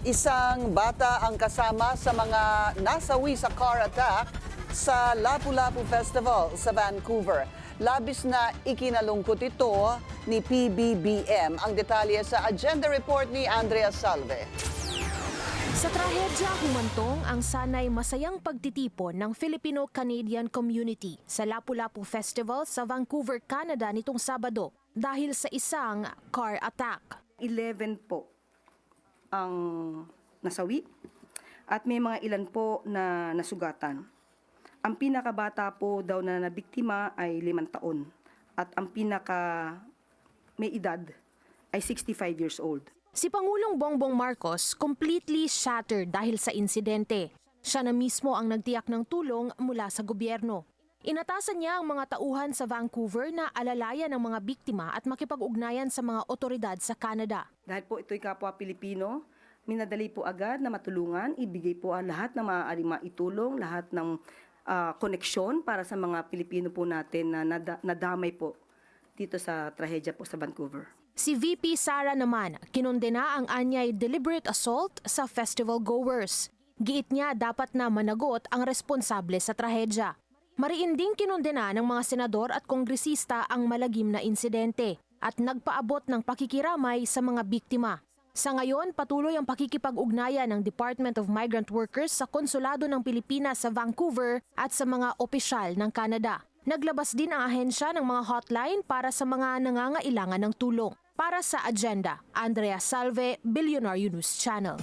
Isang bata ang kasama sa mga nasawi sa car attack sa Lapu-Lapu Festival sa Vancouver. Labis na ikinalungkot ito ni PBBM. Ang detalye sa agenda report ni Andrea Salve. Sa trahedya humantong ang sanay masayang pagtitipon ng Filipino-Canadian community sa Lapu-Lapu Festival sa Vancouver, Canada nitong Sabado dahil sa isang car attack. 11 po ang nasawi at may mga ilan po na nasugatan. Ang pinakabata po daw na nabiktima ay 5 taon at ang pinaka may edad ay 65 years old. Si Pangulong Bongbong Marcos completely shattered dahil sa insidente. Siya na mismo ang nagtiyak ng tulong mula sa gobyerno. Inatasan niya ang mga tauhan sa Vancouver na alalayan ang mga biktima at makipag-ugnayan sa mga otoridad sa Canada. Dahil po ito'y kapwa Pilipino, minadali po agad na matulungan, ibigay po ang lahat ng maaaring maitulong, lahat ng koneksyon para sa mga Pilipino po natin na nadamay po dito sa trahedya po sa Vancouver. Si VP Sara naman, kinondena ang anyay deliberate assault sa festival goers. Giit niya dapat na managot ang responsable sa trahedya. Mariin ding kinondena ng mga senador at kongresista ang malagim na insidente at nagpaabot ng pakikiramay sa mga biktima. Sa ngayon, patuloy ang pakikipag-ugnayan ng Department of Migrant Workers sa Konsulado ng Pilipinas sa Vancouver at sa mga opisyal ng Canada. Naglabas din ang ahensya ng mga hotline para sa mga nangangailangan ng tulong. Para sa agenda, Andrea Salve, Billionaire News Channel.